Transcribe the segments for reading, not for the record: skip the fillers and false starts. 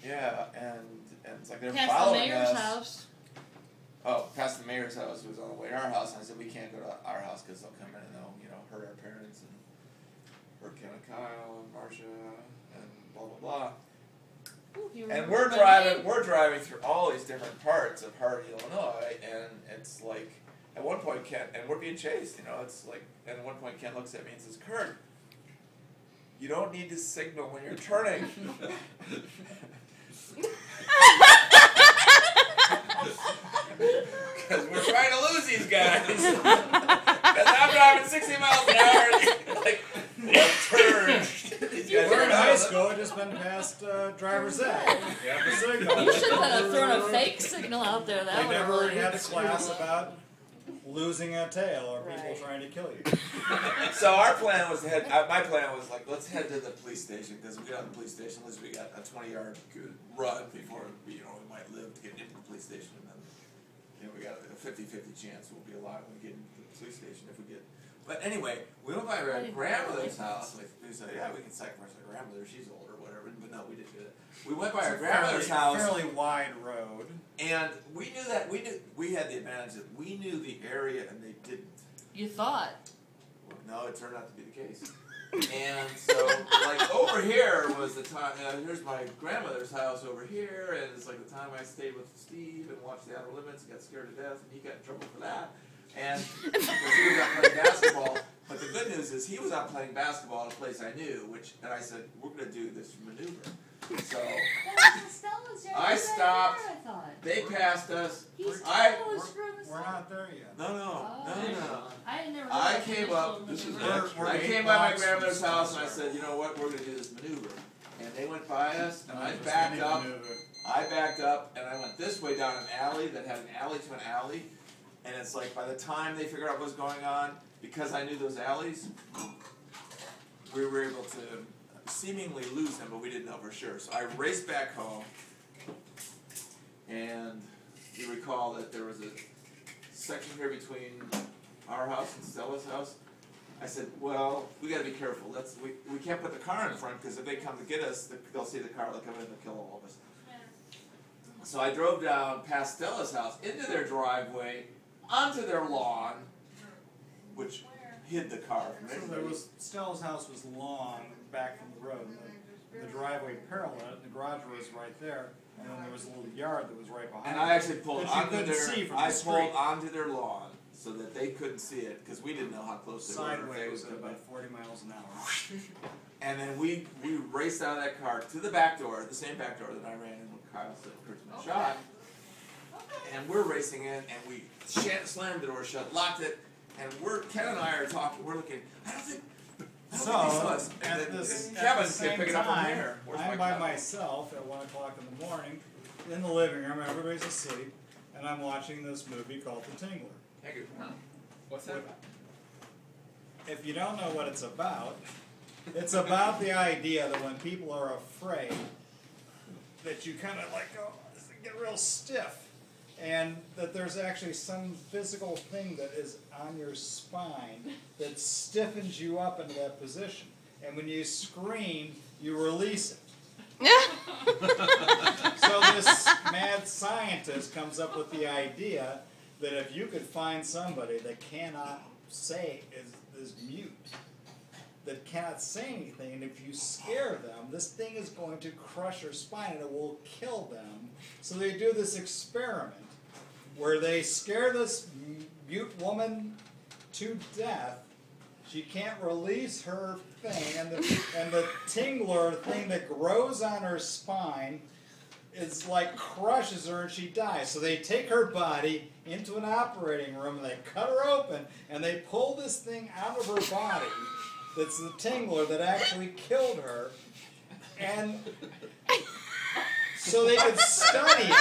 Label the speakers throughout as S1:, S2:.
S1: Yeah, and it's like they're
S2: past
S1: following
S2: the mayor's
S1: us.
S2: house.
S1: Oh, past the mayor's house, who was on the way to our house, and I said, we can't go to our house because they'll come in and they'll, hurt our parents and hurt Ken and Kyle and Marcia and blah, blah, blah.
S2: Ooh,
S1: and we're driving through all these different parts of Hardy, Illinois, and it's like, at one point Ken, and we're being chased, it's like, and at one point Ken looks at me and says, Kurt, you don't need to signal when you're turning. Because we're trying to lose these guys. Because I'm driving 60 miles an hour and like, turn.
S3: We're in high school, I just been past driver's ed. Yeah, the signal.
S2: You should have thrown a fake signal out there. That would have
S3: never
S2: really
S3: had a class about losing a tail or people trying to kill you.
S1: So our plan was to head. My plan was like, let's head to the police station because if we get out of the police station, at least we got a 20-yard run before we might live to get into the police station, and then we got a 50-50 chance we'll be alive when we get into the police station if we get. But anyway, we went by our grandmother's house. Like we said, yeah, we can sacrifice our grandmother. She's old or whatever. But no, we didn't do that. We went by our grandmother's house.
S3: Fairly wide road.
S1: And we knew that we had the advantage that we knew the area and they didn't.
S2: You thought.
S1: Well, no, it turned out to be the case. And so, like, over here was the time, here's my grandmother's house over here, and it's like the time I stayed with Steve and watched The Outer Limits and got scared to death, and he got in trouble for that. And because he was out playing basketball. But the good news is he was out playing basketball at a place I knew, and I said, we're going to do this maneuver. So I stopped. They passed us.
S3: We're not there yet.
S1: No.
S2: I
S1: came up. I came by my grandmother's house and I said, you know what? We're going to do this maneuver. And they went by us, and I backed up. I backed up, and I went this way down an alley that had an alley to an alley. And it's like by the time they figured out what was going on, because I knew those alleys, we were able to seemingly lose him, but we didn't know for sure. So I raced back home, and you recall that there was a section here between our house and Stella's house. I said, well, we got to be careful. We can't put the car in front because if they come to get us, they'll see the car, they'll come in and they'll kill all of us. So I drove down past Stella's house, into their driveway, onto their lawn, which hid the car from everybody.
S3: Stella's house was long back from the road. The driveway parallel it, the garage was right there, and then there was a little yard that was right behind.
S1: And I actually pulled onto their lawn so that they couldn't see it because we didn't know how close they were.
S3: Sideways at about 40 miles an hour.
S1: And then we raced out of that car to the back door, the same back door that I ran in when Kyle said Kurtzman shot. And we're racing in, and we slammed the door shut, locked it, and Ken and I are talking. We're looking. I don't think he saw us. And then Kevin can pick it up from here.
S3: I'm by myself at 1 o'clock in the morning in the living room. Everybody's asleep, and I'm watching this movie called The Tingler.
S1: Thank you. What's that about?
S3: If you don't know what it's about the idea that when people are afraid, that you kind of like go, get real stiff. And that there's actually some physical thing that is on your spine that stiffens you up into that position. And when you scream, you release it. So this mad scientist comes up with the idea that if you could find somebody that cannot say, is mute, that cannot say anything, and if you scare them, this thing is going to crush their spine and it will kill them. So they do this experiment where they scare this mute woman to death. She can't release her thing, and the tingler thing that grows on her spine is like crushes her and she dies. So they take her body into an operating room and they cut her open and they pull this thing out of her body that's the tingler that actually killed her, and so they could study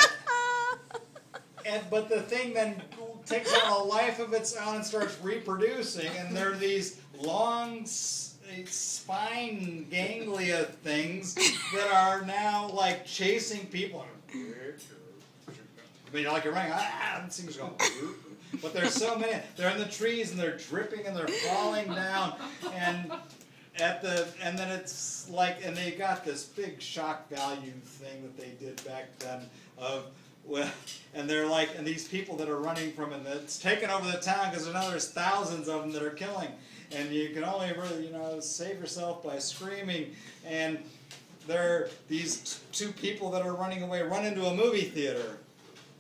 S3: it. But the thing then takes on a life of its own and starts reproducing, and there are these long spine ganglia things that are now like chasing people. I mean, like you're running, and things going. But there's so many. They're in the trees and they're dripping and they're falling down, and and then it's like, and they got this big shock value thing that they did back then of, well, and they're like, and these people that are running from it, it's taking over the town because there's thousands of them that are killing, and you can only really, save yourself by screaming, and there, these two people that are running away run into a movie theater,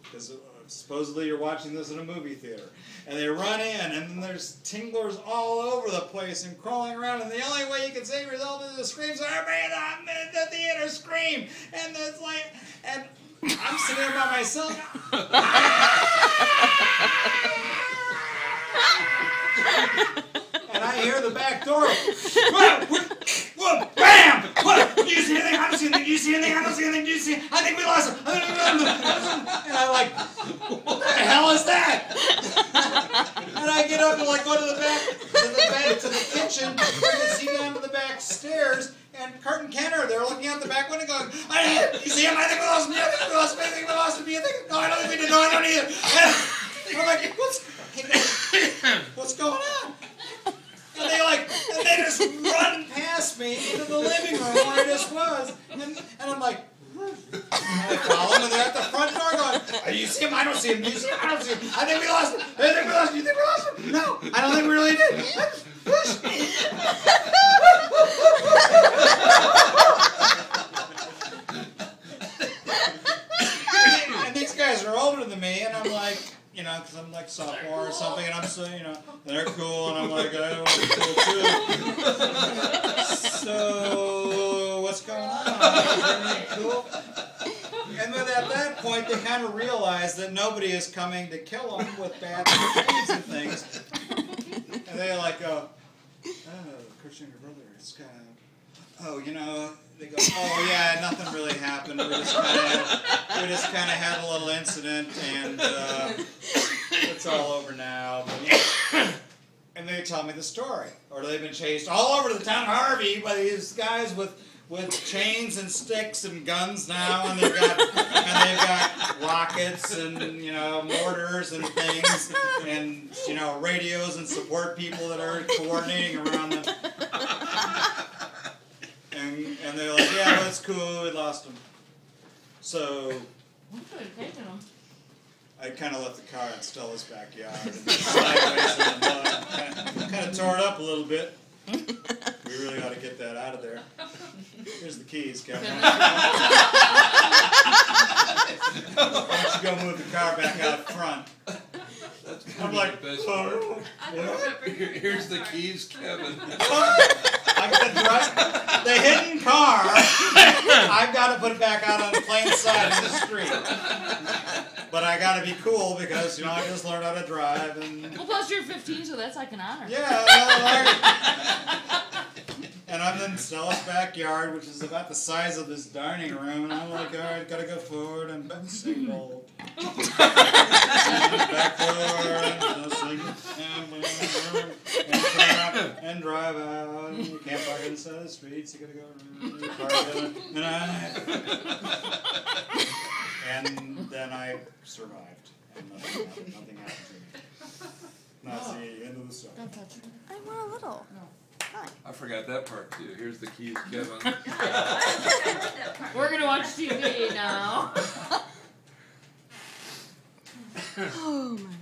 S3: because supposedly you're watching this in a movie theater. And they run in, and then there's tinglers all over the place and crawling around, and the only way you can save yourself is to scream, so everybody in the theater scream! And it's like, and I'm sitting there by myself. And I hear the back door. Whoa, bam! What? Do you see anything? I don't see anything. Do you see anything? I don't see anything. Do you see? I think we lost him. And I'm like, what the hell is that? And I get up and like go to the back, to the kitchen, bring the seat down to the back stairs, and Kurt and Ken are there looking out the back window going, you see him? I think we lost him. I think we lost him. I think we lost him. Do you think? No, I don't think we did. No, I don't either. And I'm like, what's going on? And they just run past me into the living room where I just was. And I'm like, I follow them, and they're at the front door going, do you see him? I don't see him. Do you see him? I don't see him. I think we lost him. I think we lost him. You think we lost him? No, I don't think we really did. And these guys are older than me, and I'm like, because I'm like sophomore or something, and I'm so, they're cool, and I'm like, I want to be cool too. So, what's going on? Is everything cool? And then at that point, they kind of realize that nobody is coming to kill them with bad chains and things. And they like go, Christian, your brother, it's kind of, they go, oh yeah, nothing really happened. We just kind of had a little incident, and it's all over now. But, and they tell me the story, or they've been chased all over the town of Harvey by these guys with chains and sticks and guns now, and they've got rockets and mortars and things, and radios and support people that are coordinating around them. And they're like, yeah, that's cool, we lost him. So
S2: We could have taken him.
S3: I kind of left the car in Stella's backyard and sideways in the mud. Kind of tore it up a little bit. We really ought to get that out of there. Here's the keys, Kevin. Why don't you go move the car back out front? I'm like,
S4: here's the keys, Kevin.
S3: I got the hidden car. I've got to put it back out on the plain side of the street. But I got to be cool because I just learned how to drive and.
S2: Well, plus you're 15, so that's like an honor.
S3: Yeah. And I'm in Stella's backyard, which is about the size of this dining room, and I'm like, all right, gotta go forward and back single. Back forward, single, and drive out. And you can't park inside the streets, you gotta go park in. And then I survived, and nothing happened to me. That's the end of the story.
S2: Don't touch me.
S5: I want a little.
S2: No.
S4: I forgot that part too. Here's the keys, Kevin.
S2: We're gonna watch TV now.
S5: Oh my